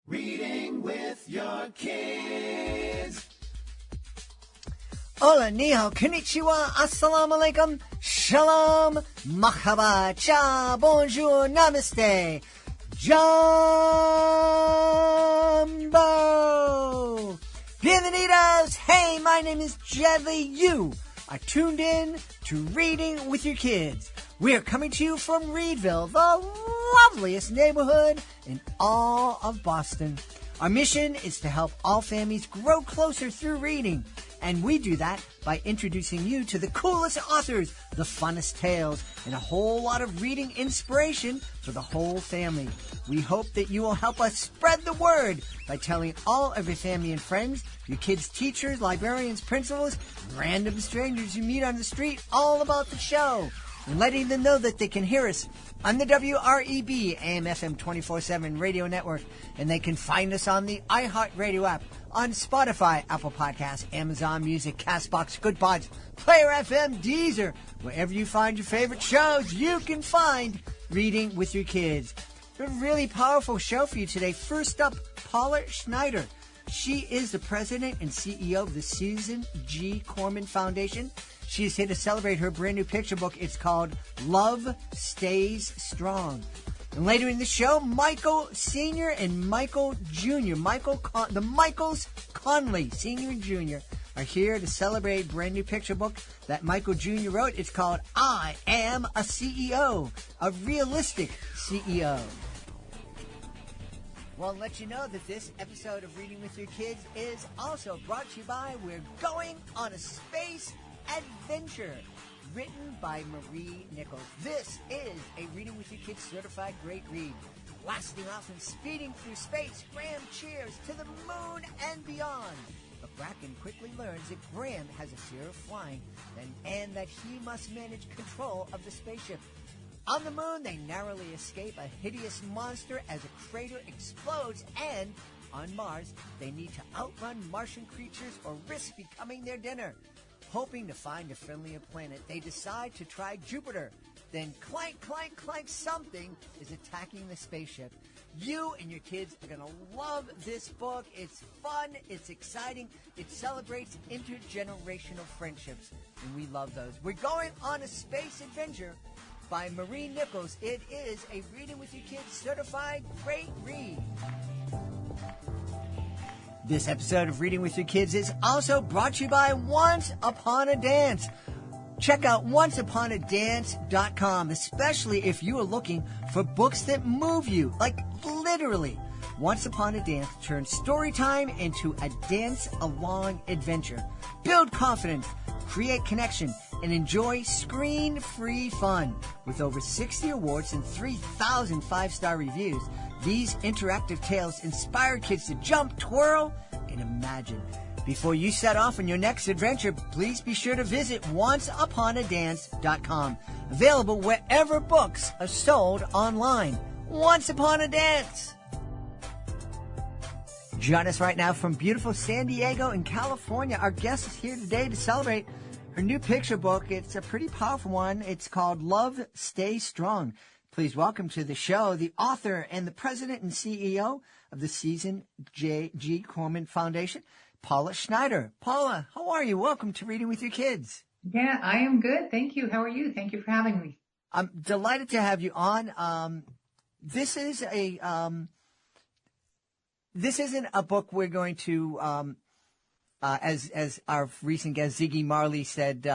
Reading with your kids. Hola, ni hao, konnichiwa, assalamu alaikum, shalom, mahaba, cha, bonjour, namaste, jumbo, bienvenidos. Hey, my name is Jed. You are tuned in to Reading with Your Kids. We are coming to you from Reedville, the loveliest neighborhood in all of Boston. Our mission is to help all families grow closer through reading. And we do that by introducing you to the coolest authors, the funnest tales, and a whole lot of reading inspiration for the whole family. We hope that you will help us spread the word by telling all of your family and friends, your kids' teachers, librarians, principals, random strangers you meet on the street all about the show, and letting them know that they can hear us on the WREB AM/FM 24/7 radio network, and they can find us on the iHeartRadio app, on Spotify, Apple Podcasts, Amazon Music, CastBox, Good Pods, Player FM, Deezer. Wherever you find your favorite shows, you can find Reading with Your Kids. A really powerful show for you today. First up, Paula Schneider. She is the president and CEO of the Susan G. Komen Foundation. She is here to celebrate her brand new picture book. It's called Love Stays Strong. And later in the show, Mychall Sr. and Mychal Jr., the Mychals Conley Sr. and Jr. are here to celebrate a brand new picture book that Mychal Jr. wrote. It's called I Am a CEO, a Realistic CEO. Well, I'll let you know that this episode of Reading with Your Kids is also brought to you by We're Going on a Space Adventure, written by Marie Nichols. This is a Reading with Your Kids certified great read. Blasting off and speeding through space, Graham cheers to the moon and beyond. But Bracken quickly learns that Graham has a fear of flying and that he must manage control of the spaceship. On the moon, they narrowly escape a hideous monster as a crater explodes, and on Mars, they need to outrun Martian creatures or risk becoming their dinner. Hoping to find a friendlier planet, they decide to try Jupiter. Then clank, clank, clank, something is attacking the spaceship. You and your kids are going to love this book. It's fun. It's exciting. It celebrates intergenerational friendships, and we love those. We're Going on a Space Adventure by Marie Nichols. It is a Reading with Your Kids certified great read. This episode of Reading with Your Kids is also brought to you by Once Upon a Dance. Check out onceuponadance.com, especially if you are looking for books that move you, like literally. Once Upon a Dance turns story time into a dance-along adventure. Build confidence, create connection, and enjoy screen-free fun. With over 60 awards and 3,000 five-star reviews, these interactive tales inspire kids to jump, twirl, and imagine. Before you set off on your next adventure, please be sure to visit onceuponadance.com. Available wherever books are sold online. Once Upon a Dance. Join us right now from beautiful San Diego in California. Our guest is here today to celebrate her new picture book. It's a pretty powerful one. It's called Love Stays Strong. Please welcome to the show the author and the president and CEO of the Susan G. Komen Foundation, Paula Schneider. Paula, how are you? Welcome to Reading with Your Kids. Yeah, I am good. Thank you. How are you? Thank you for having me. I'm delighted to have you on. This isn't a book we're going to, as our recent guest Ziggy Marley said,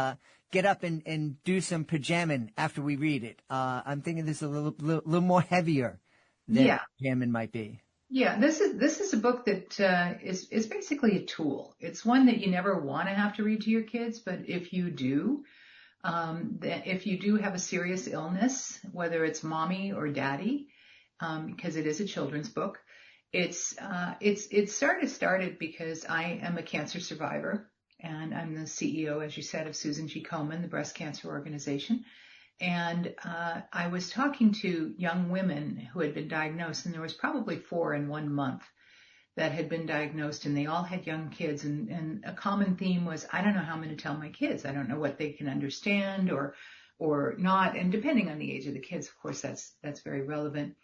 get up and do some pajamming after we read it. I'm thinking this is a little more heavier than pajamming might be. Yeah, this is a book that is basically a tool. It's one that you never want to have to read to your kids, but if you do have a serious illness, whether it's mommy or daddy, because it is a children's book, it's started because I am a cancer survivor. And I'm the CEO, as you said, of Susan G. Komen, the breast cancer organization. And I was talking to young women who had been diagnosed, and there was probably 4 in 1 month that had been diagnosed, and they all had young kids. And a common theme was, I don't know how I'm going to tell my kids. I don't know what they can understand or not. And depending on the age of the kids, of course, that's very relevant.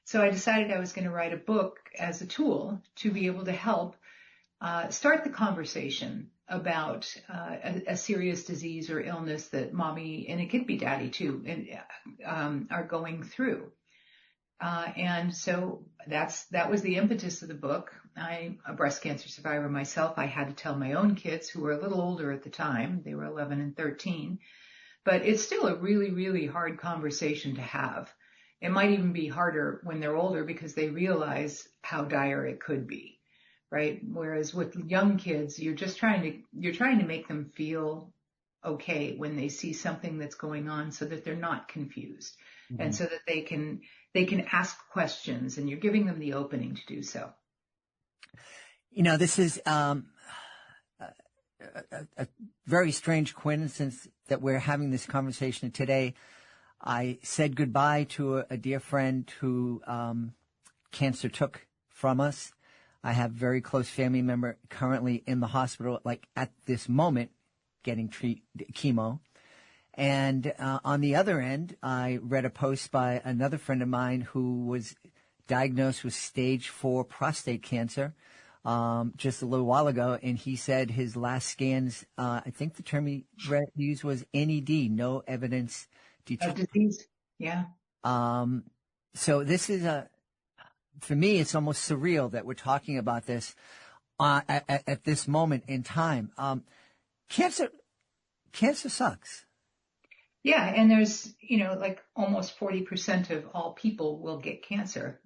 So I decided I was going to write a book as a tool to be able to help start the conversation about a serious disease or illness that mommy, and it could be daddy too, are going through. And so that was the impetus of the book. I'm a breast cancer survivor myself. I had to tell my own kids, who were a little older at the time. They were 11 and 13. But it's still a really, really hard conversation to have. It might even be harder when they're older because they realize how dire it could be, right? Whereas with young kids, you're trying to make them feel okay when they see something that's going on, so that they're not confused, and so that they can ask questions, and you're giving them the opening to do so. This is a very strange coincidence that we're having this conversation today. I said goodbye to a dear friend who cancer took from us. I have a very close family member currently in the hospital, like at this moment, getting chemo. And on the other end, I read a post by another friend of mine who was diagnosed with stage 4 prostate cancer just a little while ago, and he said his last scans, I think the term he used was NED, no evidence disease. Yeah. So this is for me, it's almost surreal that we're talking about this at this moment in time. Cancer sucks. Yeah, and there's, like almost 40% of all people will get cancer,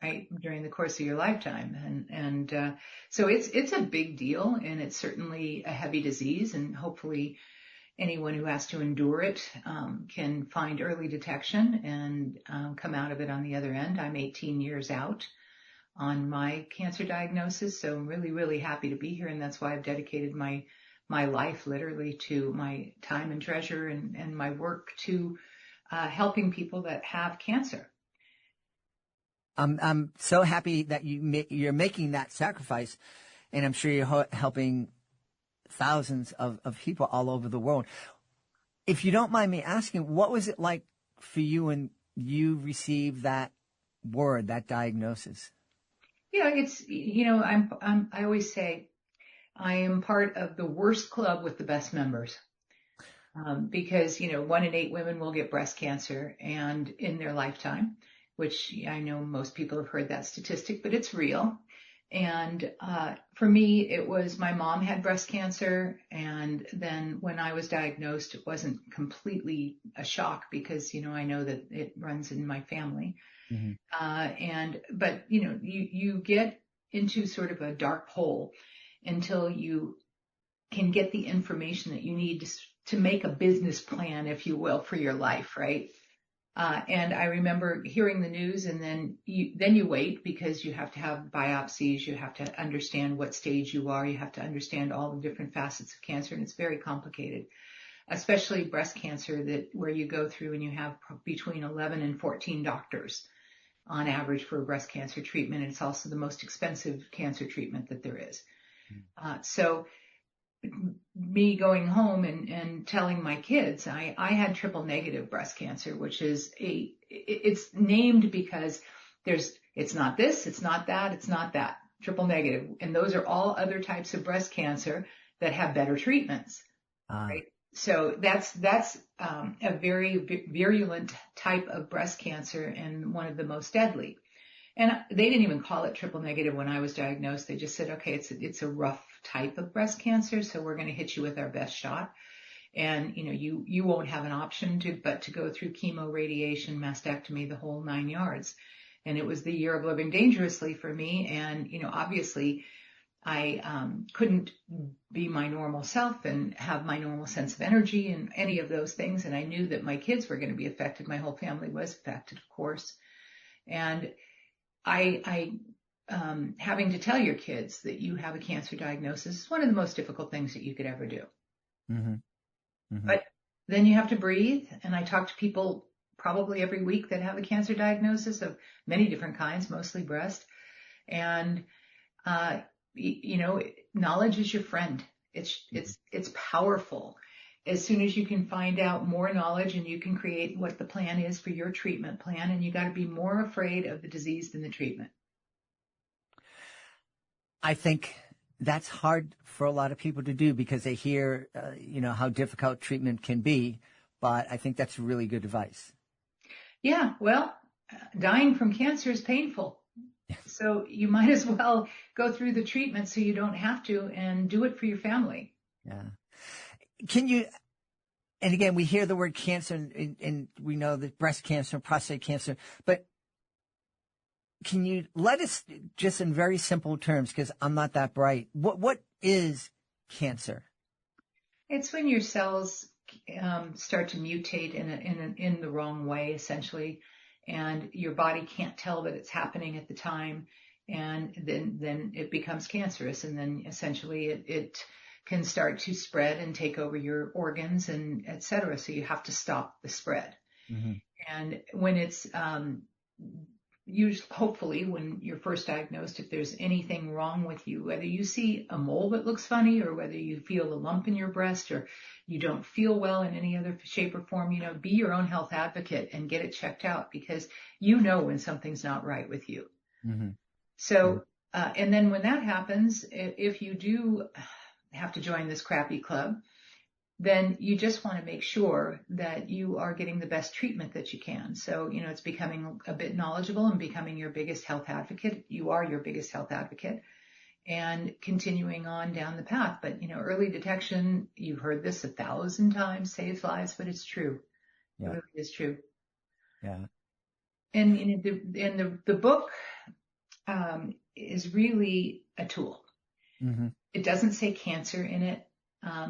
right, during the course of your lifetime. And so it's a big deal, and it's certainly a heavy disease, and hopefully anyone who has to endure it can find early detection and come out of it on the other end. I'm 18 years out on my cancer diagnosis, so I'm really, really happy to be here, and that's why I've dedicated my life literally to my time and treasure and my work to helping people that have cancer. I'm so happy that you're making that sacrifice, and I'm sure you're helping thousands of people all over the world. If you don't mind me asking, what was it like for you when you received that word, that diagnosis? It's, I always say I am part of the worst club with the best members. Because, 1 in 8 women will get breast cancer and in their lifetime, which I know most people have heard that statistic, but it's real. And for me, it was my mom had breast cancer. And then when I was diagnosed, it wasn't completely a shock because, I know that it runs in my family. Mm-hmm. But you get into sort of a dark hole until you can get the information that you need to make a business plan, if you will, for your life, right? And I remember hearing the news, and then you wait because you have to have biopsies. You have to understand what stage you are. You have to understand all the different facets of cancer, and it's very complicated, especially breast cancer, where you go through and you have between 11 and 14 doctors on average for a breast cancer treatment. And it's also the most expensive cancer treatment that there is. So me going home and telling my kids, I had triple negative breast cancer, which is it's named because it's not this, it's not that, it's not that, triple negative. And those are all other types of breast cancer that have better treatments, right? So that's a very virulent type of breast cancer and one of the most deadly. And they didn't even call it triple negative when I was diagnosed. They just said, okay, it's a rough type of breast cancer, so we're going to hit you with our best shot. And, you won't have an option but to go through chemo, radiation, mastectomy, the whole 9 yards. And it was the year of living dangerously for me. And, obviously I couldn't be my normal self and have my normal sense of energy and any of those things. And I knew that my kids were going to be affected. My whole family was affected, of course. And having to tell your kids that you have a cancer diagnosis is one of the most difficult things that you could ever do. Mm-hmm. Mm-hmm. But then you have to breathe. And I talk to people probably every week that have a cancer diagnosis of many different kinds, mostly breast. And, knowledge is your friend. It's powerful. as soon as you can find out more knowledge and you can create what the plan is for your treatment plan, and you got to be more afraid of the disease than the treatment. I think that's hard for a lot of people to do because they hear, how difficult treatment can be. But I think that's really good advice. Yeah, well, dying from cancer is painful. So you might as well go through the treatment so you don't have to, and do it for your family. Yeah. Can you, and again, we hear the word cancer and we know that breast cancer, prostate cancer, but can you let us, just in very simple terms, because I'm not that bright, what is cancer? It's when your cells start to mutate in the wrong way, essentially, and your body can't tell that it's happening at the time, and then it becomes cancerous, and then essentially it can start to spread and take over your organs and et cetera. So you have to stop the spread. Mm-hmm. And when it's usually, hopefully, when you're first diagnosed, if there's anything wrong with you, whether you see a mole that looks funny or whether you feel a lump in your breast or you don't feel well in any other shape or form, be your own health advocate and get it checked out, because when something's not right with you. Mm-hmm. So, and then when that happens, if you do have to join this crappy club, then you just want to make sure that you are getting the best treatment that you can. So, it's becoming a bit knowledgeable and becoming your biggest health advocate. You are your biggest health advocate, and continuing on down the path. But, early detection, you've heard this 1,000 times, saves lives, but it's true. Yeah. It really is true. Yeah. And the book is really a tool. Mm-hmm. It doesn't say cancer in it.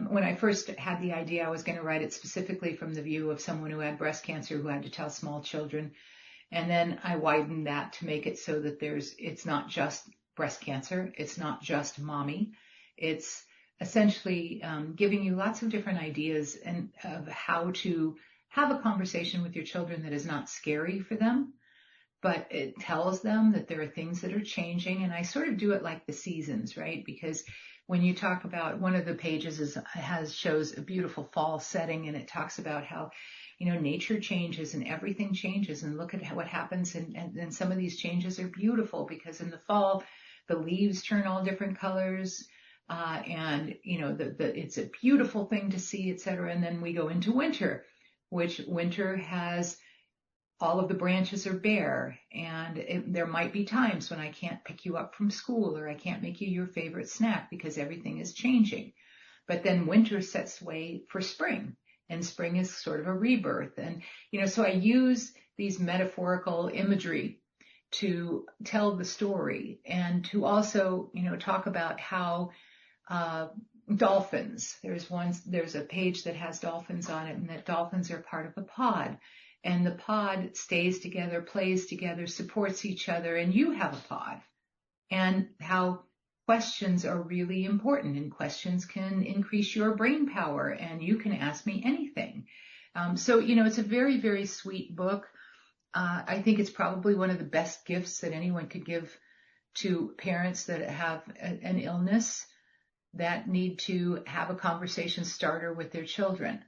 When I first had the idea, I was going to write it specifically from the view of someone who had breast cancer, who had to tell small children. And then I widened that to make it so that it's not just breast cancer. It's not just mommy. It's essentially giving you lots of different ideas and of how to have a conversation with your children that is not scary for them, but it tells them that there are things that are changing. And I sort of do it like the seasons, right? Because when you talk about, one of the pages shows a beautiful fall setting, and it talks about how, nature changes and everything changes, and look at what happens. And some of these changes are beautiful, because in the fall, the leaves turn all different colors. And it's a beautiful thing to see, et cetera. And then we go into winter, which winter has all of the branches are bare, and there might be times when I can't pick you up from school, or I can't make you your favorite snack, because everything is changing. But then winter sets way for spring, and spring is sort of a rebirth. And, so I use these metaphorical imagery to tell the story, and to also, talk about how dolphins, there's a page that has dolphins on it, and that dolphins are part of a pod. And the pod stays together, plays together, supports each other, and you have a pod. And how questions are really important, and questions can increase your brain power, and you can ask me anything. So, it's a very, very sweet book. I think it's probably one of the best gifts that anyone could give to parents that have an illness, that need to have a conversation starter with their children.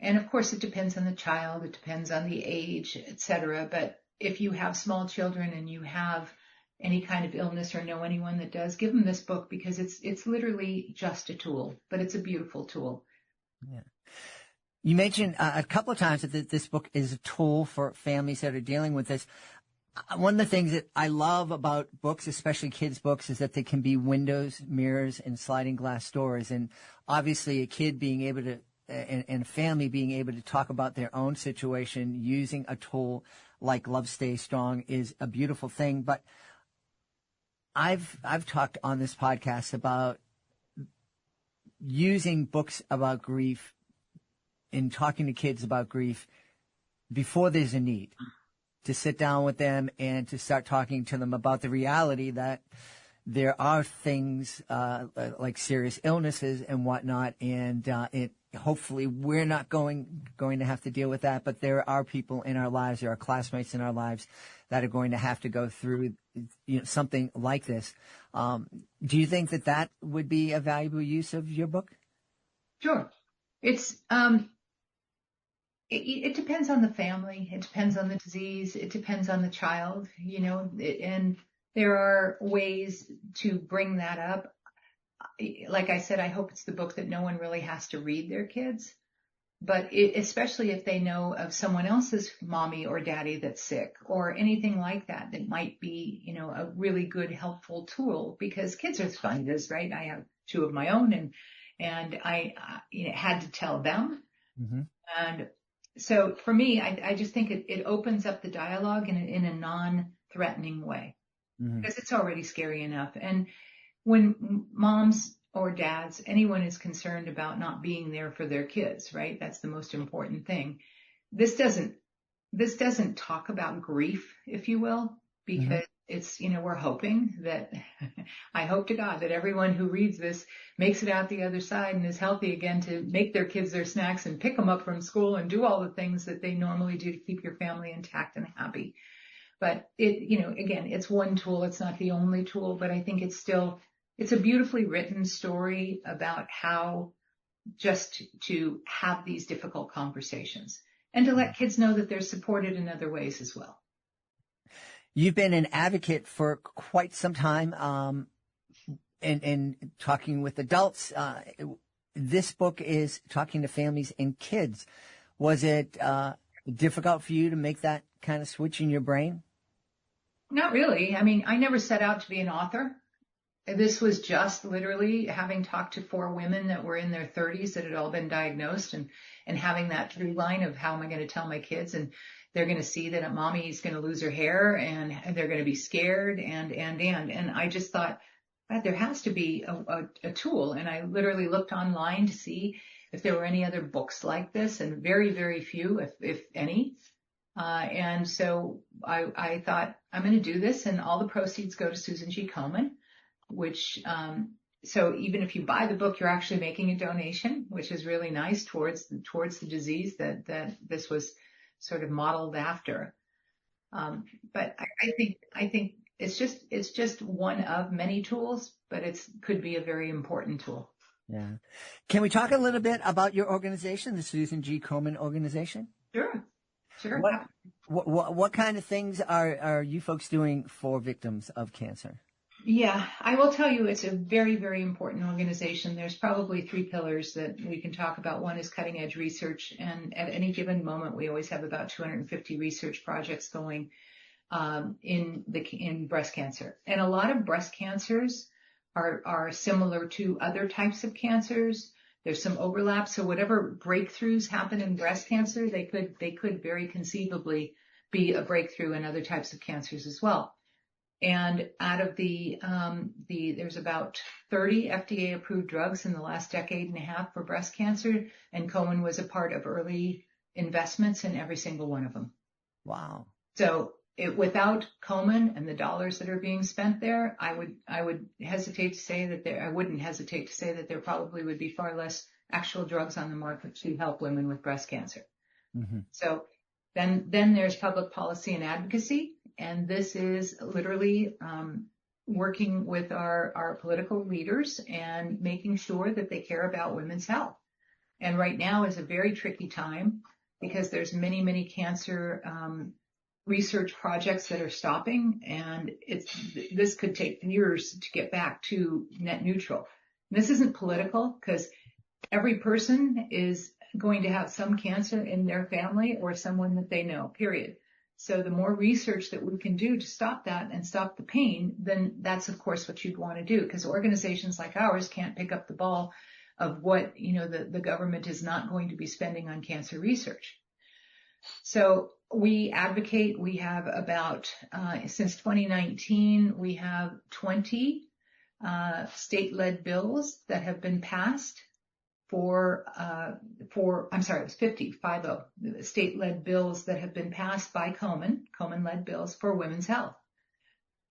And of course, it depends on the child, it depends on the age, et cetera. But if you have small children and you have any kind of illness or know anyone that does, give them this book, because it's literally just a tool, but it's a beautiful tool. Yeah. You mentioned a couple of times that this book is a tool for families that are dealing with this. One of the things that I love about books, especially kids' books, is that they can be windows, mirrors, and sliding glass doors. And obviously a kid being able to and family being able to talk about their own situation using a tool like Love Stay Strong is a beautiful thing. But I've talked on this podcast about using books about grief and talking to kids about grief before there's a need, to sit down with them and to start talking to them about the reality that there are things like serious illnesses and whatnot, and hopefully we're not going to have to deal with that, but there are people in our lives, there are classmates in our lives that are going to have to go through something like this. Do you think that would be a valuable use of your book? Sure. It's, it depends on the family. It depends on the disease. It depends on the child, and there are ways to bring that up. Like I said, I hope it's the book that no one really has to read their kids, but especially if they know of someone else's mommy or daddy that's sick or anything like that, that might be, a really good, helpful tool, because kids are sponges, right? I have two of my own, and I had to tell them. Mm-hmm. And so for me, I just think it opens up the dialogue in a non-threatening way, Mm-hmm. because it's already scary enough. And when moms or dads, anyone is concerned about not being there for their kids, right? That's the most important thing. This doesn't talk about grief, if you will, because it's, we're hoping that, I hope to God that everyone who reads this makes it out the other side and is healthy again to make their kids their snacks and pick them up from school and do all the things that they normally do to keep your family intact and happy. But again, it's one tool. It's not the only tool, but I think it's a beautifully written story about how just to have these difficult conversations and to let kids know that they're supported in other ways as well. You've been an advocate for quite some time, and talking with adults. This book is talking to families and kids. Was it difficult for you to make that kind of switch in your brain? Not really. I mean, I never set out to be an author. This was just literally having talked to 4 women that were in their 30s that had all been diagnosed, and having that through line of how am I going to tell my kids, and they're going to see that a mommy's going to lose her hair and they're going to be scared and I just thought, God, there has to be a tool. And I literally looked online to see if there were any other books like this, and very, very few, if any. And so I thought, I'm going to do this, and all the proceeds go to Susan G. Komen, which, so even if you buy the book, you're actually making a donation, which is really nice towards the disease that this was sort of modeled after. But I think it's just one of many tools, but could be a very important tool. Yeah. Can we talk a little bit about your organization, the Susan G. Komen organization? Sure. What kind of things are you folks doing for victims of cancer? Yeah, I will tell you, it's a very, very important organization. There's probably 3 pillars that we can talk about. One is cutting edge research, and at any given moment, we always have about 250 research projects going in breast cancer. And a lot of breast cancers are similar to other types of cancers. There's some overlap. So whatever breakthroughs happen in breast cancer, they could very conceivably be a breakthrough in other types of cancers as well. And out of there's about 30 FDA approved drugs in the last decade and a half for breast cancer, and Komen was a part of early investments in every single one of them. Wow. So without Komen and the dollars that are being spent there, I wouldn't hesitate to say that there probably would be far less actual drugs on the market to help women with breast cancer. Mm-hmm. So then there's public policy and advocacy. And this is literally working with our political leaders and making sure that they care about women's health. And right now is a very tricky time because there's many, many cancer research projects that are stopping, and this could take years to get back to net neutral. And this isn't political, because every person is going to have some cancer in their family or someone that they know, period. So the more research that we can do to stop that and stop the pain, then that's, of course, what you'd want to do, because organizations like ours can't pick up the ball of what, the government is not going to be spending on cancer research. So we advocate. We have about, since 2019, we have 20 state-led bills that have been passed it was 50 state-led bills that have been passed by Komen-led bills for women's health.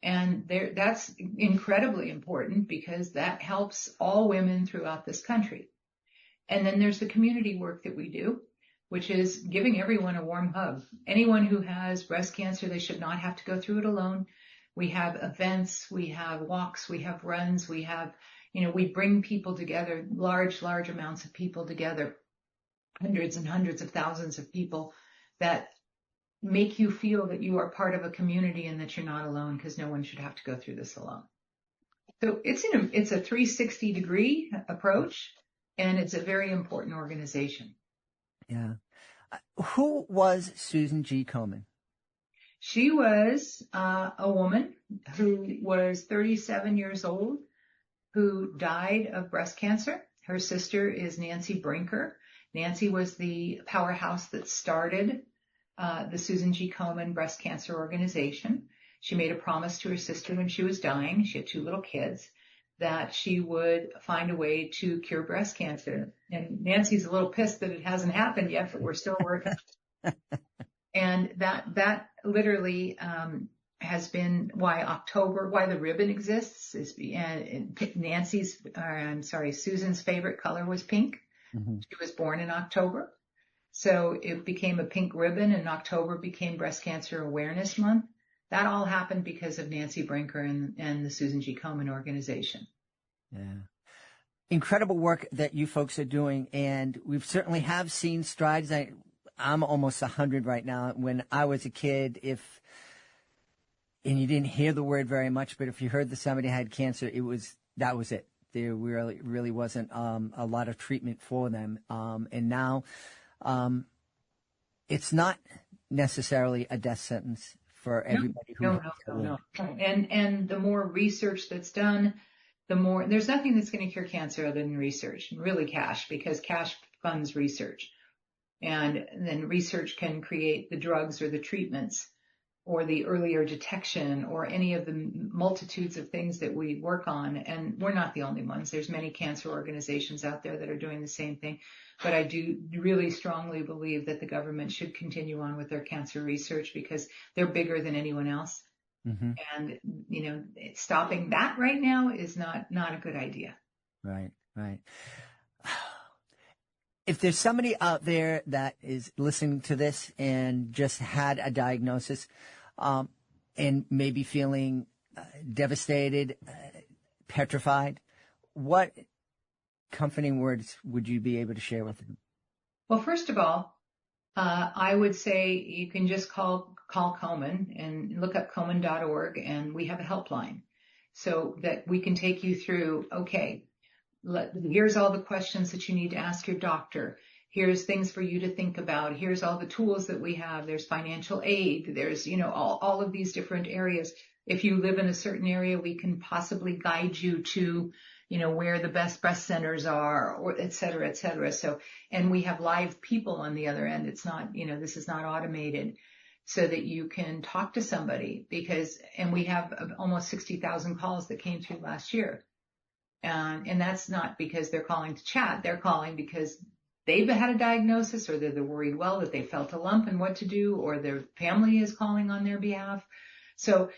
And that's incredibly important because that helps all women throughout this country. And then there's the community work that we do, which is giving everyone a warm hug. Anyone who has breast cancer, they should not have to go through it alone. We have events, we have walks, we have runs, we have we bring people together, large amounts of people together. hundreds and hundreds of thousands of people that make you feel that you are part of a community and that you're not alone, because no one should have to go through this alone. So it's a 360-degree approach, and it's a very important organization. Yeah. Who was Susan G. Komen? She was a woman who was 37 years old, who died of breast cancer. Her sister is Nancy Brinker. Nancy was the powerhouse that started the Susan G. Komen Breast Cancer Organization. She made a promise to her sister when she was dying, she had 2 little kids, that she would find a way to cure breast cancer. And Nancy's a little pissed that it hasn't happened yet, but we're still working. And that literally has been why the ribbon exists. Is Susan's favorite color was pink. Mm-hmm. She was born in October. So it became a pink ribbon, and October became Breast Cancer Awareness Month. That all happened because of Nancy Brinker and the Susan G. Komen organization. Yeah. Incredible work that you folks are doing, and we certainly have seen strides. I'm almost 100 right now. When I was a kid, and you didn't hear the word very much, but if you heard that somebody had cancer, that was it. There really wasn't a lot of treatment for them. And now it's not necessarily a death sentence for everybody who has to live. No. And the more research that's done, the more, there's nothing that's going to cure cancer other than research, really cash, because cash funds research. And then research can create the drugs or the treatments or the earlier detection or any of the multitudes of things that we work on. And we're not the only ones. There's many cancer organizations out there that are doing the same thing. But I do really strongly believe that the government should continue on with their cancer research, because they're bigger than anyone else. Mm-hmm. And, stopping that right now is not a good idea. Right. If there's somebody out there that is listening to this and just had a diagnosis, and maybe feeling devastated, petrified, what comforting words would you be able to share with them? Well, first of all, I would say you can just call Komen and look up Komen.org, and we have a helpline so that we can take you through, okay, here's all the questions that you need to ask your doctor. Here's things for you to think about. Here's all the tools that we have. There's financial aid. There's, all of these different areas. If you live in a certain area, we can possibly guide you to, where the best breast centers are, or et cetera, et cetera. So, and we have live people on the other end. It's not, this is not automated, so that you can talk to somebody, and we have almost 60,000 calls that came through last year. And that's not because they're calling to chat. They're calling because they've had a diagnosis, or they're worried, that they felt a lump and what to do, or their family is calling on their behalf. So,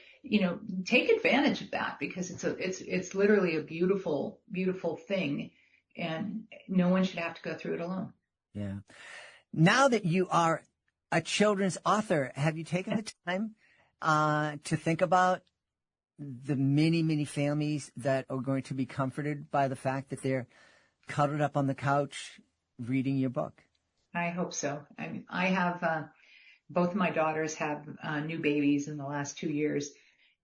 take advantage of that, because it's literally a beautiful, beautiful thing, and no one should have to go through it alone. Yeah. Now that you are a children's author, have you taken the time to think about the many, many families that are going to be comforted by the fact that they're cuddled up on the couch reading your book? I hope so. I have both of my daughters have new babies in the last 2 years,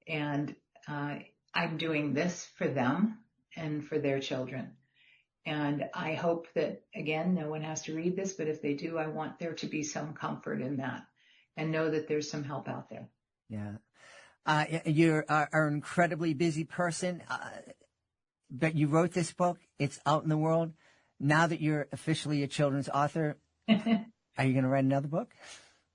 and I'm doing this for them and for their children. And I hope that, again, no one has to read this, but if they do, I want there to be some comfort in that, and know that there's some help out there. Yeah. You're an incredibly busy person, but you wrote this book. It's out in the world. Now that you're officially a children's author, are you going to write another book?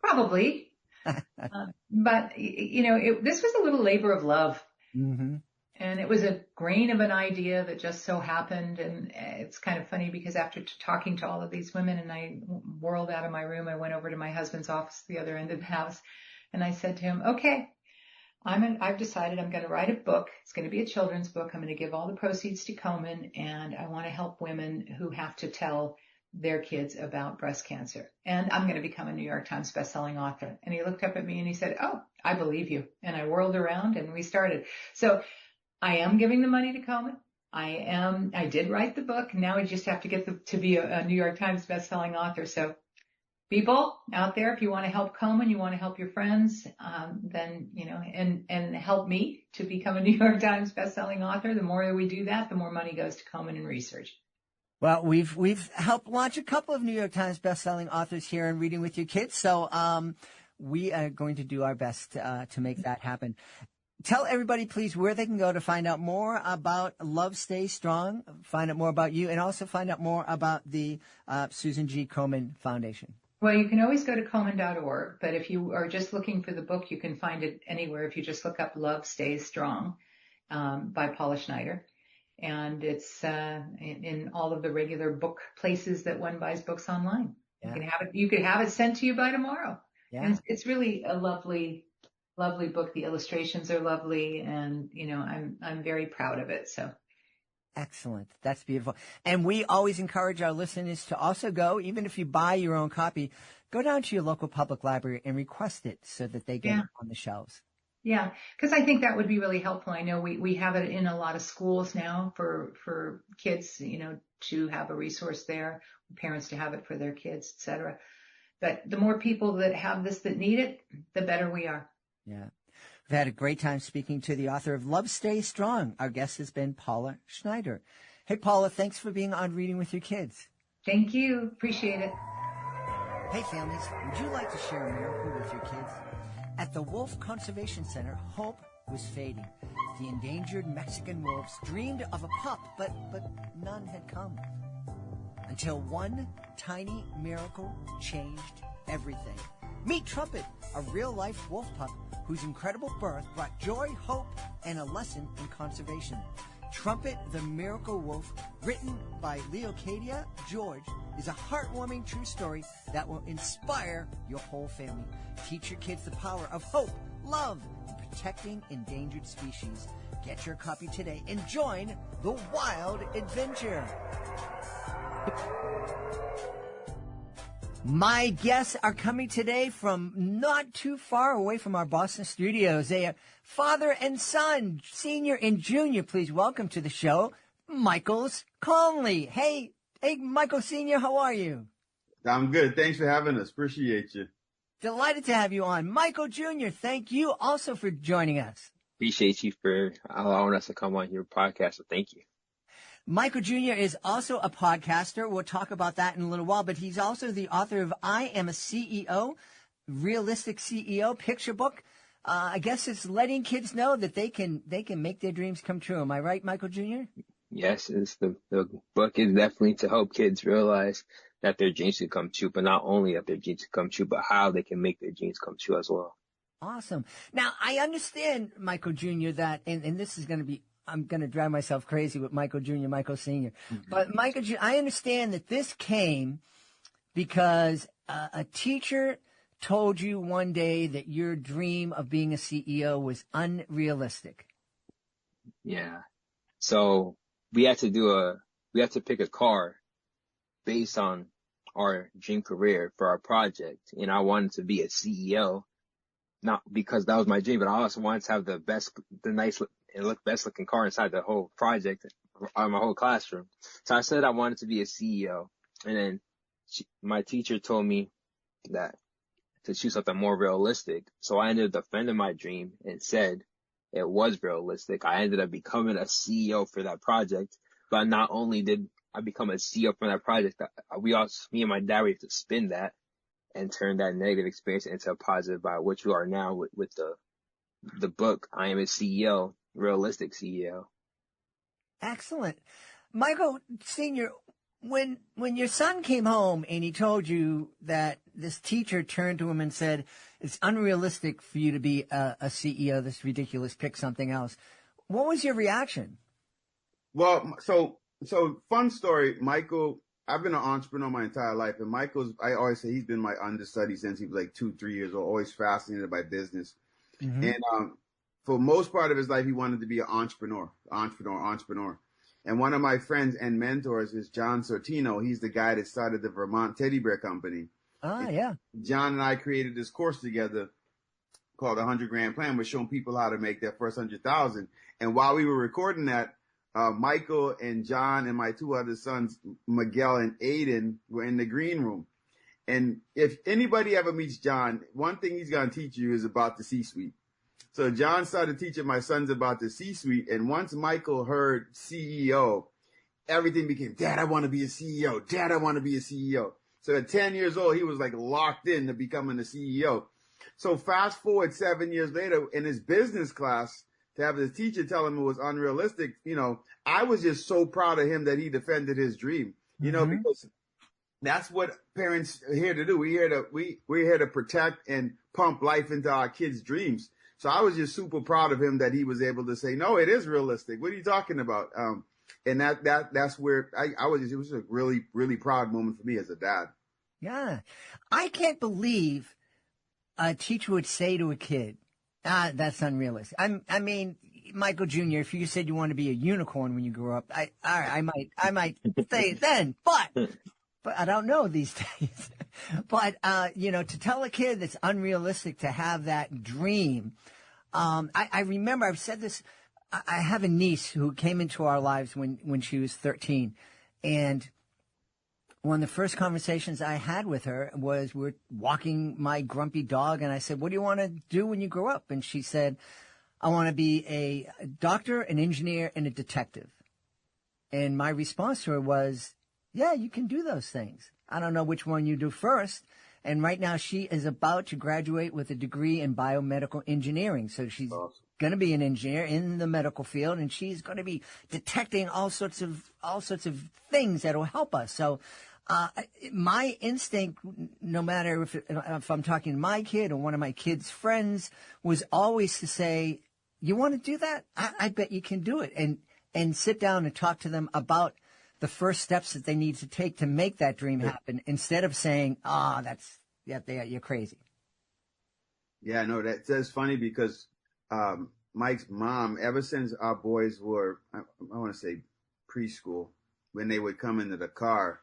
Probably. But, this was a little labor of love. Mm-hmm. And it was a grain of an idea that just so happened. And it's kind of funny, because after talking to all of these women, and I whirled out of my room, I went over to my husband's office at the other end of the house, and I said to him, okay, I've decided I'm going to write a book. It's going to be a children's book. I'm going to give all the proceeds to Komen, and I want to help women who have to tell their kids about breast cancer. And I'm going to become a New York Times bestselling author. And he looked up at me and he said, oh, I believe you. And I whirled around and we started. So I am giving the money to Komen. I did write the book. Now I just have to get to be a New York Times bestselling author. So people out there, if you want to help Komen, you want to help your friends, then, and help me to become a New York Times bestselling author. The more that we do that, the more money goes to Komen and research. Well, we've helped launch a couple of New York Times bestselling authors here in Reading with Your Kids. So, we are going to do our best, to make that happen. Tell everybody, please, where they can go to find out more about Love Stay Strong, find out more about you, and also find out more about the Susan G. Komen Foundation. Well, you can always go to Komen.org, but if you are just looking for the book, you can find it anywhere if you just look up Love Stays Strong by Paula Schneider. And it's in all of the regular book places that one buys books online. Yeah. You could have it sent to you by tomorrow. Yeah. And it's really a lovely book. The illustrations are lovely, and I'm very proud of it. So excellent. That's beautiful. And we always encourage our listeners to also go, even if you buy your own copy, go down to your local public library and request it so that they get it on the shelves. Yeah, because I think that would be really helpful. I know we have it in a lot of schools now for kids, to have a resource there, parents to have it for their kids, etc. But the more people that have this that need it, the better we are. Yeah. We've had a great time speaking to the author of Love Stay Strong. Our guest has been Paula Schneider. Hey, Paula, thanks for being on Reading with Your Kids. Thank you. Appreciate it. Hey, families, would you like to share a miracle with your kids? At the Wolf Conservation Center, hope was fading. The endangered Mexican wolves dreamed of a pup, but none had come. Until one tiny miracle changed everything. Meet Trumpet, a real-life wolf pup whose incredible birth brought joy, hope, and a lesson in conservation. Trumpet the Miracle Wolf, written by Leocadia George, is a heartwarming true story that will inspire your whole family. Teach your kids the power of hope, love, and protecting endangered species. Get your copy today and join the wild adventure. My guests are coming today from not too far away from our Boston studios. They are father and son, senior and junior. Please welcome to the show, Mychal Conley. Hey, Mychal Sr., how are you? I'm good. Thanks for having us. Appreciate you. Delighted to have you on. Mychal Jr., thank you also for joining us. Appreciate you for allowing us to come on your podcast, so thank you. Mychal Jr. is also a podcaster. We'll talk about that in a little while, but he's also the author of I Am a CEO, Realistic CEO picture book. I guess it's letting kids know that they can make their dreams come true. Am I right, Mychal Jr.? Yes, the book is definitely to help kids realize that their dreams can come true, but not only that their dreams can come true, but how they can make their dreams come true as well. Awesome. Now, I understand, Mychal Jr., that, and this is going to be, I'm going to drive myself crazy with Mychal Jr., Mychal Sr. But Mychal Jr., I understand that this came because a teacher told you one day that your dream of being a CEO was unrealistic. Yeah. So we had to pick a car based on our dream career for our project. And I wanted to be a CEO, not because that was my dream, but I also wanted to have the best looking car inside the whole project, my whole classroom. So I said I wanted to be a CEO. And then my teacher told me that to choose something more realistic. So I ended up defending my dream and said it was realistic. I ended up becoming a CEO for that project. But not only did I become a CEO for that project, me and my dad, we have to spin that and turn that negative experience into a positive by which we are now with the book, I Am a CEO, Realistic CEO. Excellent. Mychal Sr., when your son came home and he told you that this teacher turned to him and said, it's unrealistic for you to be a CEO, this ridiculous, pick something else, what was your reaction? Well, so fun story. Mychal, I've been an entrepreneur my entire life, and I always say he's been my understudy since he was like 2-3 years old, always fascinated by business. Mm-hmm. And for most part of his life, he wanted to be an entrepreneur. And one of my friends and mentors is John Sortino. He's the guy that started the Vermont Teddy Bear Company. Yeah. John and I created this course together called the 100 Grand Plan. We're showing people how to make their first 100,000. And while we were recording that, Michael and John and my two other sons, Miguel and Aiden, were in the green room. And if anybody ever meets John, one thing he's going to teach you is about the C-suite. So John started teaching my sons about the C-suite. And once Michael heard CEO, everything became, Dad, I want to be a CEO. Dad, I want to be a CEO. So at 10 years old, he was like locked in to becoming a CEO. So fast forward 7 years later in his business class, to have his teacher tell him it was unrealistic, I was just so proud of him that he defended his dream, because that's what parents are here to do. We're here to protect and pump life into our kids' dreams. So I was just super proud of him that he was able to say, no, it is realistic. What are you talking about? And that's where it was a really, really proud moment for me as a dad. Yeah. I can't believe a teacher would say to a kid, that's unrealistic. I mean, Mychal Jr., if you said you want to be a unicorn when you grow up, I might say it then, but I don't know these days. But, to tell a kid that's unrealistic to have that dream, I remember I've said this, I have a niece who came into our lives when she was 13, and one of the first conversations I had with her was we're walking my grumpy dog, and I said, what do you want to do when you grow up? And she said, I want to be a doctor, an engineer, and a detective. And my response to her was, yeah, you can do those things. I don't know which one you do first. And right now she is about to graduate with a degree in biomedical engineering. So she's going to be an engineer in the medical field, and she's going to be detecting all sorts of things that will help us. So my instinct, no matter if I'm talking to my kid or one of my kids' friends, was always to say, you want to do that? I bet you can do it. And sit down and talk to them about the first steps that they need to take to make that dream happen, instead of saying, you're crazy. Yeah, no, that's funny because Mike's mom, ever since our boys were, I want to say preschool, when they would come into the car,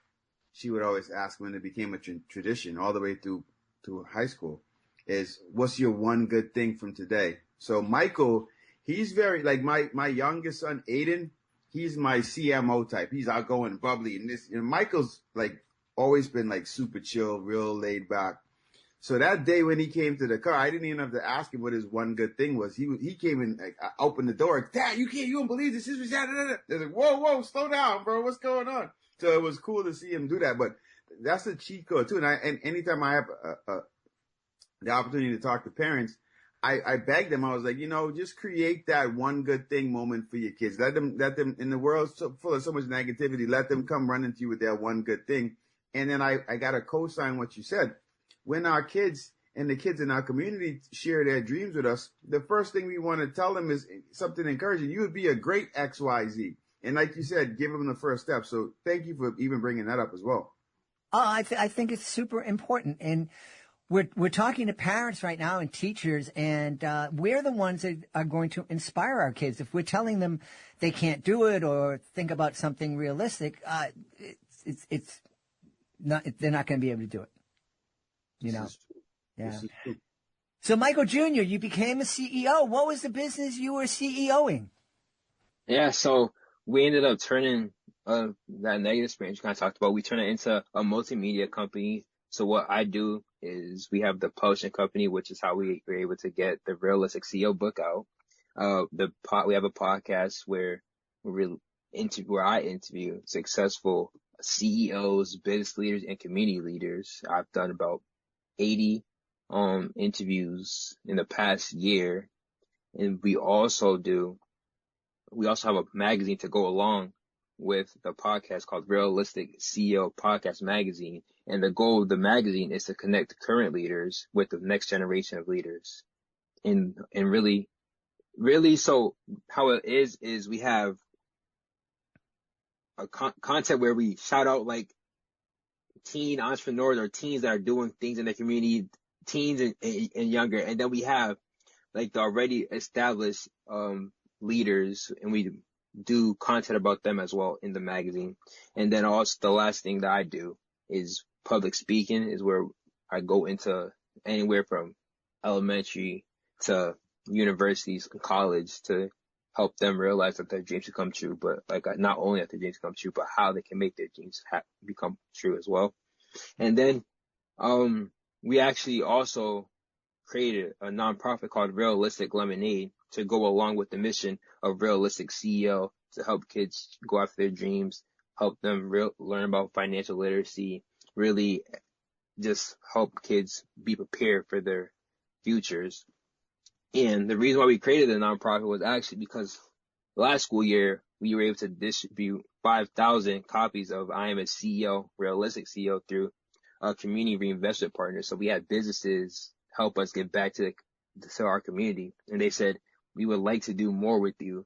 she would always ask, when it became a tradition all the way through to high school, is what's your one good thing from today? So Mychal, he's very, like my youngest son, Aiden, he's my CMO type. He's outgoing, bubbly, and Mychal's like always been like super chill, real laid back. So that day when he came to the car, I didn't even have to ask him what his one good thing was. He came in, like, I opened the door, like, Dad, you don't believe this. This was They're like, whoa, slow down, bro. What's going on? So it was cool to see him do that. But that's a cheat code too. And anytime I have the opportunity to talk to parents, I begged them. I was like, just create that one good thing moment for your kids. Let them in the world so full of so much negativity. Let them come running to you with their one good thing. And then I got to co-sign what you said. When our kids and the kids in our community share their dreams with us, the first thing we want to tell them is something encouraging. You would be a great XYZ. And like you said, give them the first step. So thank you for even bringing that up as well. I think it's super important. And we're talking to parents right now and teachers, and we're the ones that are going to inspire our kids. If we're telling them they can't do it or think about something realistic, it's not, they're not going to be able to do it. Yeah. So Mychal Jr., you became a CEO. What was the business you were CEOing? Yeah, so we ended up turning that negative experience you kind of talked about. We turned it into a multimedia company. So what I do is we have the publishing company, which is how we were able to get the Realistic CEO book out. We have a podcast where I interview successful CEOs, business leaders, and community leaders. I've done about 80 interviews in the past year, and we also have a magazine to go along with the podcast called Realistic CEO Podcast Magazine. And the goal of the magazine is to connect current leaders with the next generation of leaders. And really, so how it is we have a content where we shout out like teen entrepreneurs or teens that are doing things in the community, teens and younger. And then we have like the already established leaders, and we do content about them as well in the magazine. And then also the last thing that I do is public speaking, is where I go into anywhere from elementary to universities and college to help them realize that their dreams can come true, but like not only that their dreams come true, but how they can make their dreams become true as well. And then, we actually also created a nonprofit called Realistic Lemonade to go along with the mission of Realistic CEO to help kids go after their dreams, help them learn about financial literacy, really just help kids be prepared for their futures. And the reason why we created the nonprofit was actually because last school year, we were able to distribute 5,000 copies of I Am a CEO, Realistic CEO through a community reinvestment partner. So we had businesses help us get back to our community. And they said, we would like to do more with you.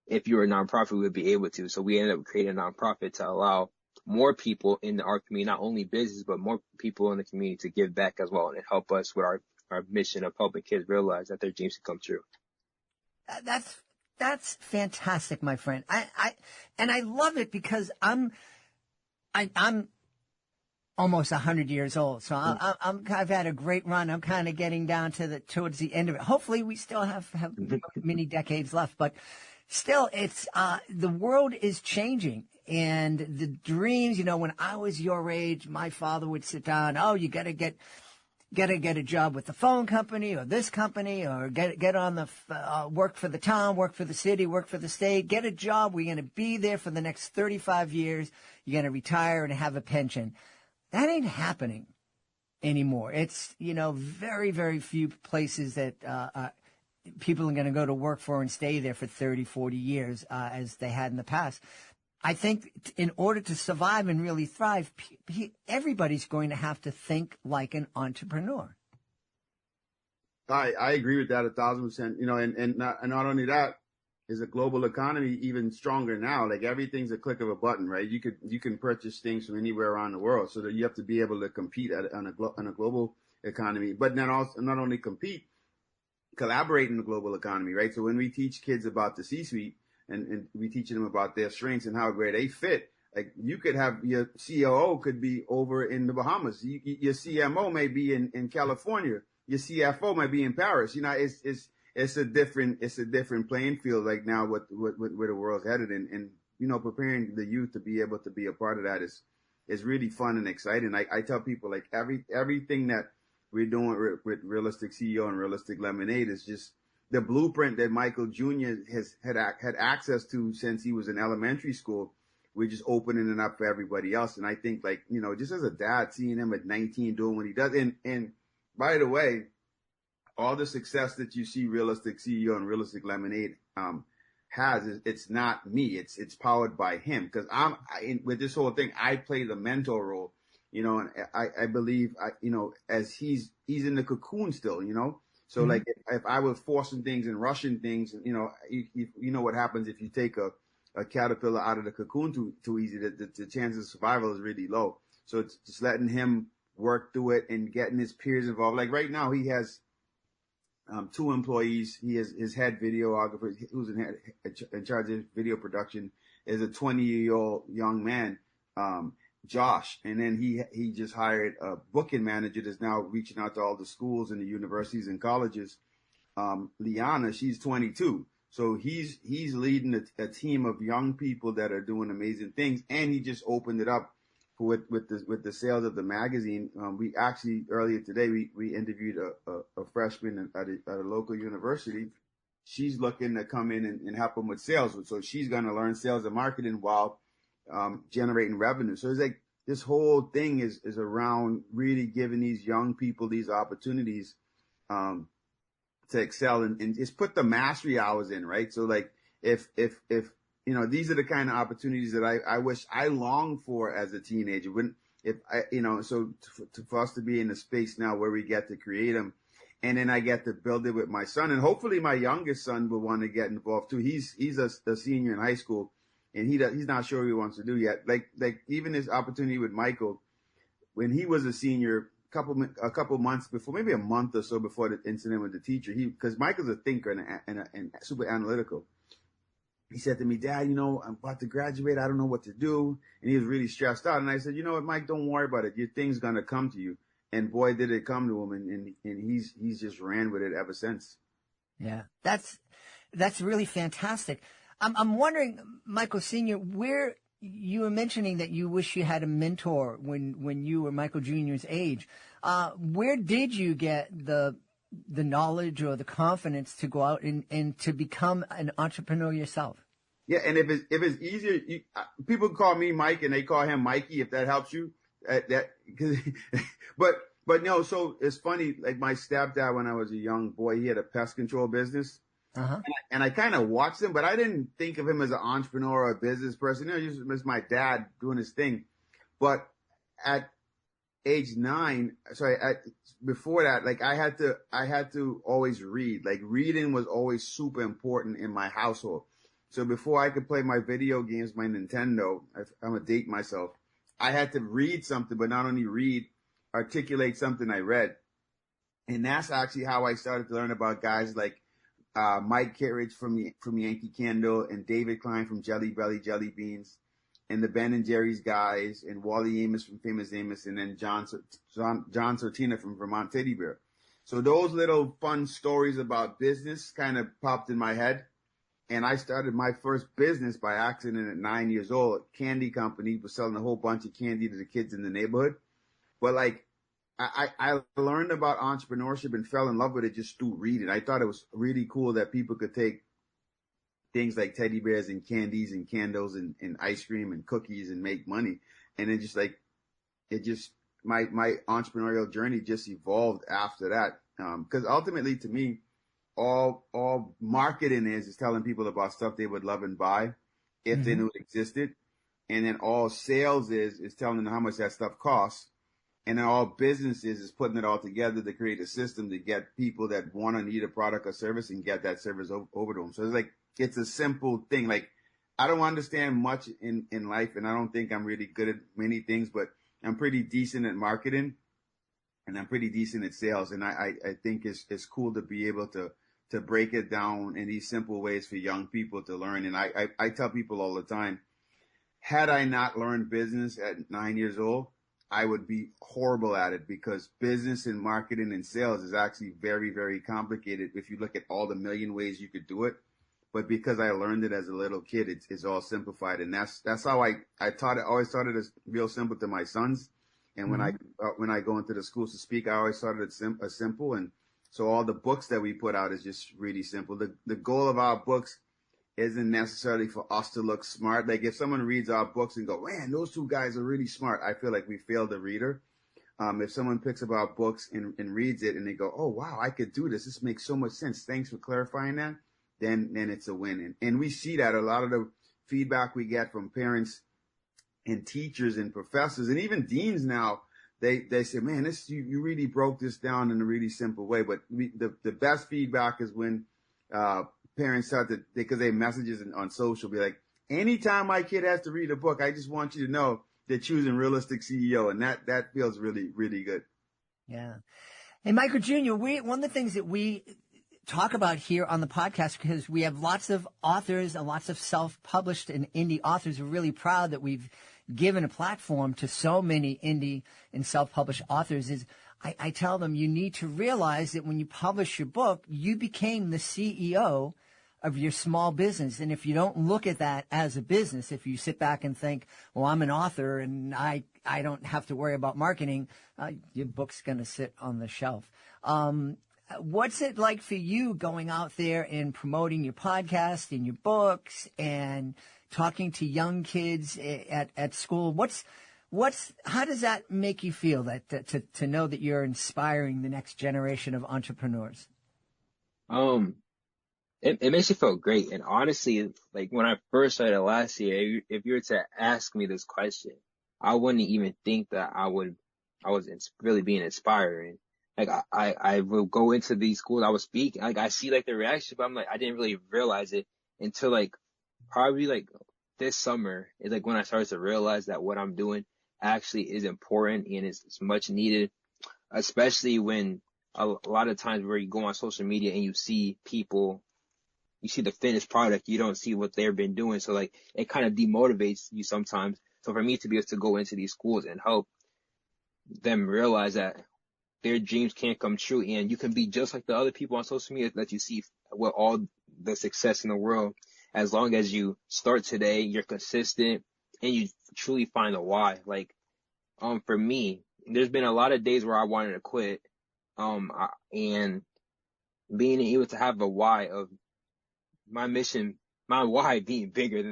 If you were a nonprofit, we would be able to. So we ended up creating a nonprofit to allow more people in our community, not only business, but more people in the community to give back as well and help us with our mission of helping kids realize that their dreams can come true. That's fantastic, my friend. I love it because I'm almost 100 years old. So I've had a great run. I'm kind of getting down towards the end of it. Hopefully we still have many decades left, but still it's, the world is changing and the dreams, when I was your age, my father would sit down, oh, you got to get a job with the phone company or this company or get on the, work for the town, work for the city, work for the state, get a job. We're going to be there for the next 35 years. You're going to retire and have a pension. That ain't happening anymore. It's, very, very few places that, people are going to go to work for and stay there for 30, 40 years, as they had in the past. I think in order to survive and really thrive, everybody's going to have to think like an entrepreneur. I agree with that 1,000%. And not only that, is a global economy even stronger now. Like everything's a click of a button, right? You can purchase things from anywhere around the world, so that you have to be able to compete on a global economy, but then also not only compete, collaborate in the global economy, right? So when we teach kids about the C-suite and we teach them about their strengths and how great they fit, like you could have your COO could be over in the Bahamas, your CMO may be in California, your CFO might be in Paris. It's a different playing field right now with where the world's headed, and preparing the youth to be able to be a part of that is really fun and exciting. I tell people like everything that we're doing with Realistic CEO and Realistic Lemonade is just the blueprint that Mychal Jr. had access to since he was in elementary school. We're just opening it up for everybody else. And I think just as a dad, seeing him at 19 doing what he does. And by the way, all the success that you see Realistic CEO and Realistic Lemonade has, it's not me. It's powered by him. Cause with this whole thing, I play the mentor role. And I believe, as he's in the cocoon still, so like if I was forcing things and rushing things, you know what happens if you take a caterpillar out of the cocoon too easy, the chances of survival is really low. So it's just letting him work through it and getting his peers involved. Like right now he has, 2 employees. He has his head videographer who's in charge of video production is a 20-year-old young man, Josh, and then he just hired a booking manager that's now reaching out to all the schools and the universities and colleges. Liana, she's 22, so he's leading a team of young people that are doing amazing things, and he just opened it up with the sales of the magazine. We actually earlier today we interviewed a freshman at a local university. She's looking to come in and help them with sales, so she's going to learn sales and marketing while generating revenue. So it's like this whole thing is around really giving these young people these opportunities to excel and just put the mastery hours in, right? So like if these are the kind of opportunities that I wish I longed for as a teenager. For us to be in a space now where we get to create them, and then I get to build it with my son, and hopefully my youngest son will want to get involved too. He's a senior in high school. And he's not sure what he wants to do yet. Like even this opportunity with Mychal, when he was a senior, a couple months before, maybe a month or so before the incident with the teacher, because Mychal's a thinker and super analytical. He said to me, Dad, I'm about to graduate. I don't know what to do. And he was really stressed out. And I said, you know what, Mike, don't worry about it. Your thing's gonna come to you. And boy, did it come to him. And he's just ran with it ever since. Yeah, That's really fantastic. I'm wondering, Mychall Sr., where you were mentioning that you wish you had a mentor when you were Mychal Jr.'s age. Where did you get the knowledge or the confidence to go out and to become an entrepreneur yourself? Yeah, and if it's easier, people call me Mike and they call him Mikey. If that helps you, but no. So it's funny. Like my stepdad, when I was a young boy, he had a pest control business, and I kind of watched him, but I didn't think of him as an entrepreneur or a business person. You know, he was my dad doing his thing. But at age 9, before that, like I had to always read. Like reading was always super important in my household. So before I could play my video games, my Nintendo, I'm gonna date myself, I had to read something, but not only read, articulate something I read. And that's actually how I started to learn about guys like Mike Carriage from Yankee Candle and David Klein from Jelly Belly Jelly Beans and the Ben and Jerry's guys and Wally Amos from Famous Amos and then John Sortina from Vermont Teddy Bear. So those little fun stories about business kind of popped in my head. And I started my first business by accident at 9 years old. Candy company was selling a whole bunch of candy to the kids in the neighborhood. But like, I learned about entrepreneurship and fell in love with it just through reading. I thought it was really cool that people could take things like teddy bears and candies and candles and ice cream and cookies and make money. And then my entrepreneurial journey just evolved after that. Cause ultimately to me, all marketing is telling people about stuff they would love and buy if they knew it existed. And then all sales is telling them how much that stuff costs. And then all business is putting it all together to create a system to get people that want to need a product or service and get that service over to them. So it's a simple thing. Like I don't understand much in life and I don't think I'm really good at many things, but I'm pretty decent at marketing and I'm pretty decent at sales. And I think it's cool to be able to break it down in these simple ways for young people to learn. And I tell people all the time, had I not learned business at 9 years old, I would be horrible at it because business and marketing and sales is actually very, very complicated if you look at all the million ways you could do it. But because I learned it as a little kid, it's all simplified. And that's how I taught it. I always taught it as real simple to my sons. And when I go into the schools to speak, I always taught it as simple. And so all the books that we put out is just really simple. The goal of our books isn't necessarily for us to look smart. Like if someone reads our books and go, man, those two guys are really smart, I feel like we failed the reader. If someone picks up our books and reads it and they go, oh, wow, I could do this. This makes so much sense. Thanks for clarifying that. Then it's a win. And we see that a lot of the feedback we get from parents and teachers and professors and even deans now, they say, man, you really broke this down in a really simple way. But the best feedback is when parents start to, because they have messages on social, be like, anytime my kid has to read a book, I just want you to know they're choosing Realistic CEO. And that feels really, really good. Yeah. Hey, Mychal Jr., one of the things that we talk about here on the podcast, because we have lots of authors and lots of self-published and indie authors. We're really proud that we've given a platform to so many indie and self-published authors, is I tell them you need to realize that when you publish your book, you became the CEO of your small business. And if you don't look at that as a business, if you sit back and think, well, I'm an author and I don't have to worry about marketing, your book's going to sit on the shelf. What's it like for you going out there and promoting your podcast and your books and talking to young kids at school? How does that make you feel to know that you're inspiring the next generation of entrepreneurs? It makes you feel great. And honestly, like when I first started last year, if you were to ask me this question, I wouldn't even think that I was really being inspiring. Like I will go into these schools, I was speaking, like I see like the reaction, but I'm like, I didn't really realize it until like probably like this summer is like when I started to realize that what I'm doing actually is important and it's much needed, especially when a lot of times where you go on social media and you see the finished product, you don't see what they've been doing. So like it kind of demotivates you sometimes. So for me to be able to go into these schools and help them realize that their dreams can't come true and you can be just like the other people on social media that you see with all the success in the world, as long as you start today, you're consistent, and you truly find a why. Like, for me, there's been a lot of days where I wanted to quit, and being able to have a why of my mission, my why being bigger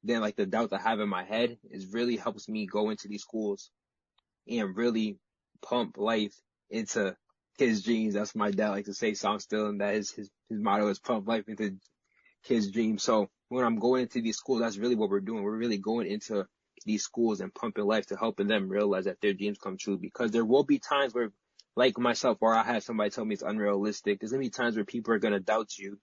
than like the doubts I have in my head, is really helps me go into these schools and really pump life into kids' dreams. That's what my dad likes to say, so I'm still, and that is his motto is pump life into kids' dreams. So when I'm going into these schools, that's really what we're doing. We're really going into these schools and pumping life to helping them realize that their dreams come true, because there will be times where, like myself, where I had somebody tell me it's unrealistic. There's going to be times where people are going to doubt you.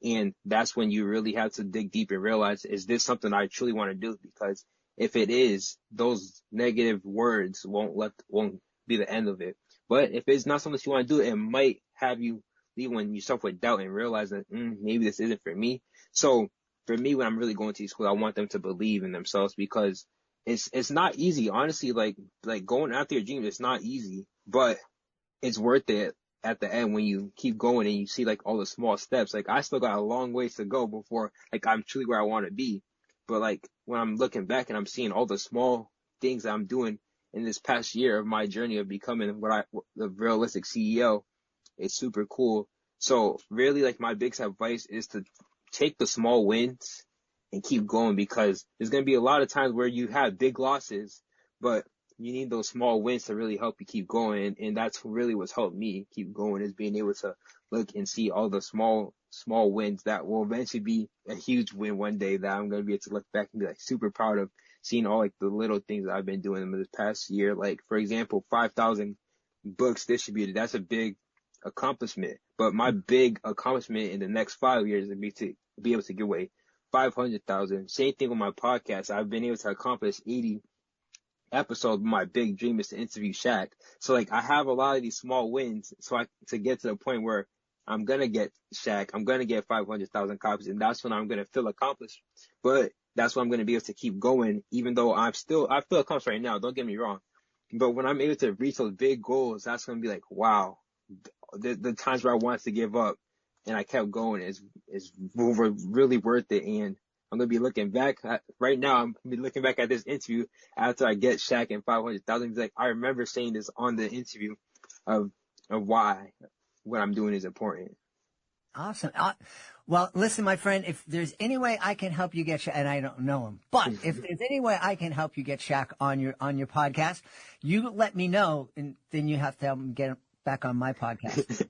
And that's when you really have to dig deep and realize, is this something I truly want to do? Because if it is, those negative words won't be the end of it. But if it's not something that you want to do, it might have you leaving yourself with doubt and realize that maybe this isn't for me. So for me, when I'm really going to these schools, I want them to believe in themselves, because it's not easy. Honestly, like going after your dreams, it's not easy, but it's worth it at the end when you keep going and you see like all the small steps. Like I still got a long ways to go before like I'm truly where I want to be. But like when I'm looking back and I'm seeing all the small things that I'm doing in this past year of my journey of becoming the realistic CEO, it's super cool. So really, like, my biggest advice is to take the small wins and keep going, because there's going to be a lot of times where you have big losses, but you need those small wins to really help you keep going. And that's really what's helped me keep going, is being able to look and see all the small wins that will eventually be a huge win one day, that I'm going to be able to look back and be like super proud of, seeing all like the little things that I've been doing in this past year. Like, for example, 5,000 books distributed. That's a big accomplishment. But my big accomplishment in the next 5 years would be to be able to give away 500,000. Same thing with my podcast. I've been able to accomplish 80 episodes. My big dream is to interview Shaq. So like I have a lot of these small wins, to get to the point where I'm gonna get Shaq, I'm gonna get 500,000 copies, and that's when I'm gonna feel accomplished. But that's when I'm gonna be able to keep going, even though I feel accomplished right now. Don't get me wrong. But when I'm able to reach those big goals, that's gonna be like, wow. The times where I wanted to give up and I kept going is really worth it. And I'm going to be looking back right now. I'm going to be looking back at this interview after I get Shaq and 500,000. Like, I remember saying this on the interview of why what I'm doing is important. Awesome. Well, listen, my friend, if there's any way I can help you get Shaq, and I don't know him, but if there's any way I can help you get Shaq on your podcast, you let me know, and then you have to help him get him back on my podcast.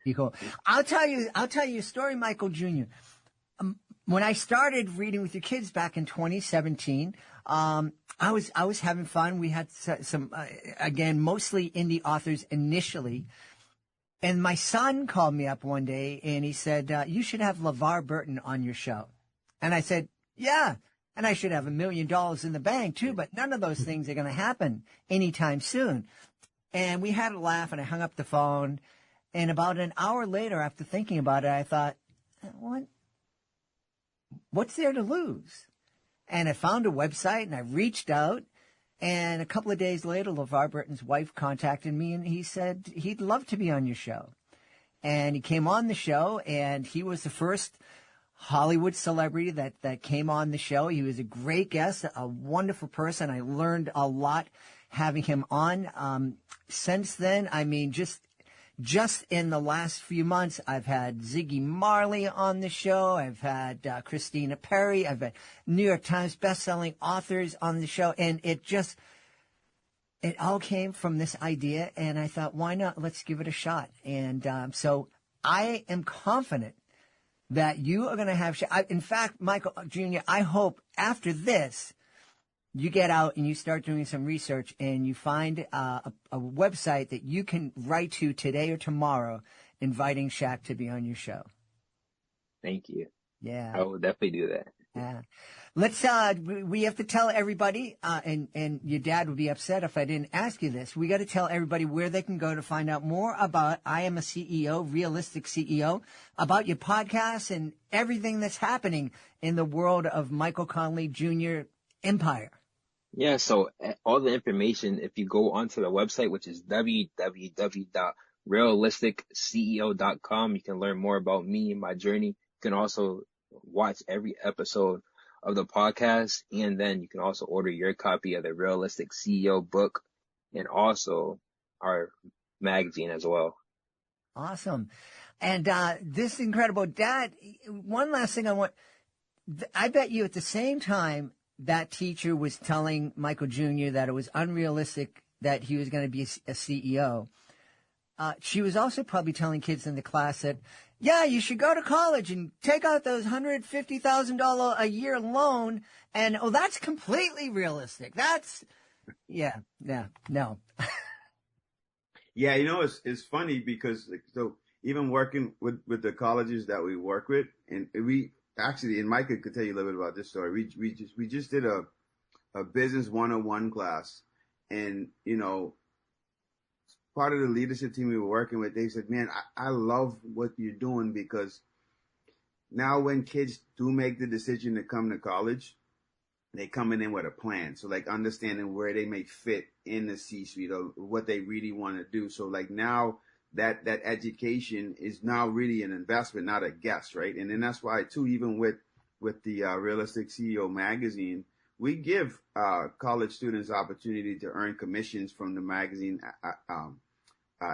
Be cool. I'll tell you a story, Mychal Jr. When I started reading with your kids back in 2017, I was having fun. We had some again, mostly indie authors initially. And my son called me up one day and he said, you should have LeVar Burton on your show. And I said, yeah. And I should have $1 million in the bank too, but none of those things are going to happen anytime soon. And we had a laugh, and I hung up the phone. And about an hour later, after thinking about it, I thought, what's there to lose? And I found a website, and I reached out. And a couple of days later, LeVar Burton's wife contacted me, and he said he'd love to be on your show. And he came on the show, and he was the first Hollywood celebrity that came on the show. He was a great guest, a wonderful person. I learned a lot having him on. Since then, I mean, just in the last few months, I've had Ziggy Marley on the show. I've had Christina Perry. I've had New York Times bestselling authors on the show. And it all came from this idea. And I thought, why not? Let's give it a shot. And so I am confident that you are going to have, in fact, Mychal Jr., I hope after this, you get out and you start doing some research and you find a website that you can write to today or tomorrow, inviting Shaq to be on your show. Thank you. Yeah. I will definitely do that. Yeah. Let's, we have to tell everybody, and your dad would be upset if I didn't ask you this. We got to tell everybody where they can go to find out more about I Am a CEO, Realistic CEO, about your podcast and everything that's happening in the world of Mychal Conley Jr. empire. Yeah, so all the information, if you go onto the website, which is www.mychalconley, realisticceo.com. You can learn more about me and my journey. You can also watch every episode of the podcast, and then you can also order your copy of the Realistic CEO book and also our magazine as well. Awesome. And this is incredible. Dad, one last thing I bet you at the same time that teacher was telling Mychal Jr. that it was unrealistic that he was going to be a CEO, she was also probably telling kids in the class that, yeah, you should go to college and take out those $150,000 a year loan. And, oh, that's completely realistic. That's, no. Yeah, you know, it's funny because, so even working with the colleges that we work with, and we actually, and Mike could tell you a little bit about this story. We just did a business 101 class, and, you know, part of the leadership team we were working with, they said, man, I love what you're doing, because now when kids do make the decision to come to college, they coming in with a plan. So like understanding where they may fit in the C-suite or what they really want to do. So like now that education is now really an investment, not a guess, right? And then that's why too, even with the Realistic CEO magazine, we give college students opportunity to earn commissions from the magazine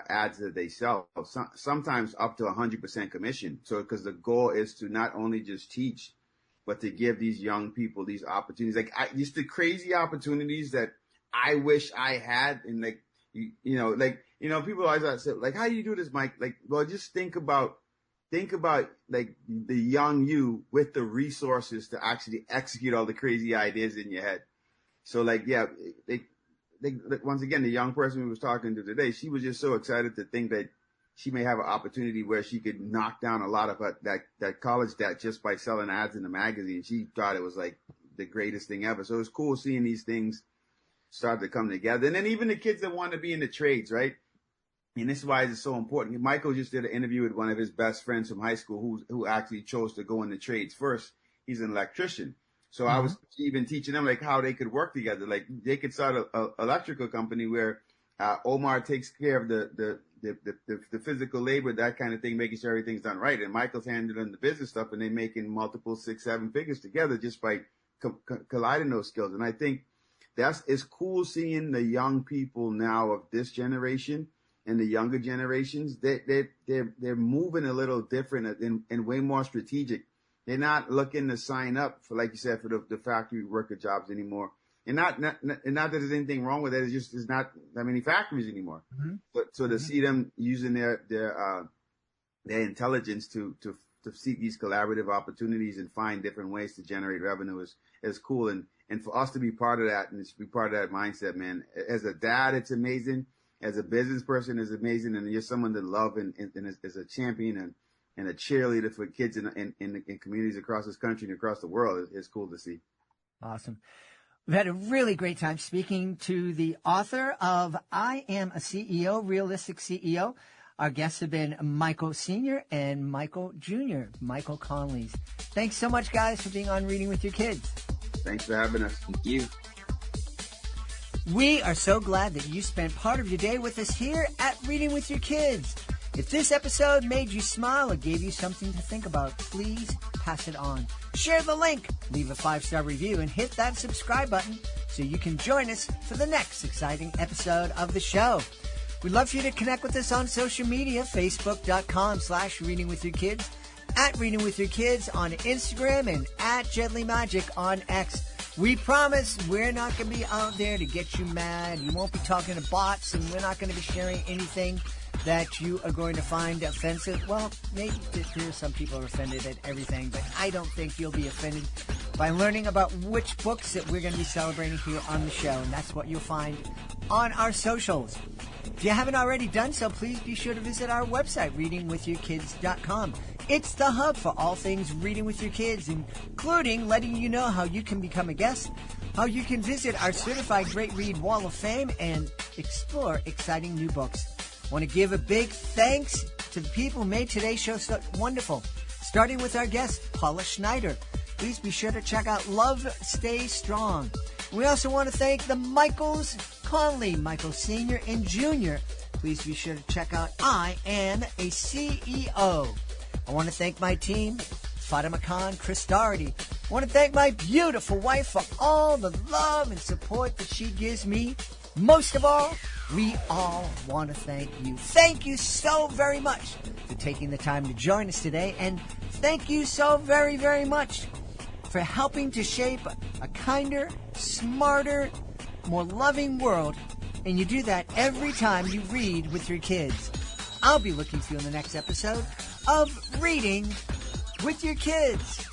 ads that they sell, sometimes up to 100% commission. So because the goal is to not only just teach, but to give these young people these opportunities, like just the crazy opportunities that I wish I had. And like, people always say, like, how do you do this, Mike? Like, well, just think about like the young you with the resources to actually execute all the crazy ideas in your head. So like, yeah, once again, the young person we was talking to today, she was just so excited to think that she may have an opportunity where she could knock down a lot of that college debt just by selling ads in the magazine. She thought it was like the greatest thing ever. So it's cool seeing these things start to come together. And then even the kids that want to be in the trades, right? And this is why it's so important. Mychal just did an interview with one of his best friends from high school who actually chose to go in the trades first. He's an electrician. So I was even teaching them like how they could work together. Like they could start a electrical company where Omar takes care of the physical labor, that kind of thing, making sure everything's done right. And Michael's handling the business stuff, and they're making multiple 6-7 figures together just by colliding those skills. And I think it's cool seeing the young people now of this generation and the younger generations. They're moving a little different and way more strategic. They're not looking to sign up for, like you said, for the factory worker jobs anymore. And not that there's anything wrong with it. It's just there's not that many factories anymore. Mm-hmm. But so to see them using their intelligence to seek these collaborative opportunities and find different ways to generate revenue is cool. And for us to be part of that and to be part of that mindset, man, as a dad, it's amazing. As a business person, it's amazing. And you're someone to love and as a champion and a cheerleader for kids in communities across this country and across the world. It's cool to see. Awesome. We've had a really great time speaking to the author of I Am a CEO, Realistic CEO. Our guests have been Mychall Sr. and Mychal Jr., Mychal Conleys. Thanks so much, guys, for being on Reading with Your Kids. Thanks for having us. Thank you. We are so glad that you spent part of your day with us here at Reading with Your Kids. If this episode made you smile or gave you something to think about, please pass it on. Share the link, leave a 5-star review, and hit that subscribe button so you can join us for the next exciting episode of the show. We'd love for you to connect with us on social media, facebook.com/readingwithyourkids, at Reading With Your Kids on Instagram, and at Jedly Magic on X. We promise we're not going to be out there to get you mad. You won't be talking to bots, and we're not going to be sharing anything that you are going to find offensive. Well, maybe there's some people are offended at everything, but I don't think you'll be offended by learning about which books that we're going to be celebrating here on the show, and that's what you'll find on our socials. If you haven't already done so, please be sure to visit our website, readingwithyourkids.com. It's the hub for all things Reading with Your Kids, including letting you know how you can become a guest, how you can visit our Certified Great Read Wall of Fame, and explore exciting new books. I want to give a big thanks to the people who made today's show so wonderful, starting with our guest, Paula Schneider. Please be sure to check out Love Stays Strong. We also want to thank the Mychal Conley, Mychal Sr. and Jr., please be sure to check out I Am a CEO. I want to thank my team, Fatima Khan, Chris Doherty. I want to thank my beautiful wife for all the love and support that she gives me. Most of all, we all want to thank you. Thank you so very much for taking the time to join us today, and thank you so very, very much for helping to shape a kinder, smarter, more loving world, and you do that every time you read with your kids. I'll be looking for you in the next episode of Reading with Your Kids.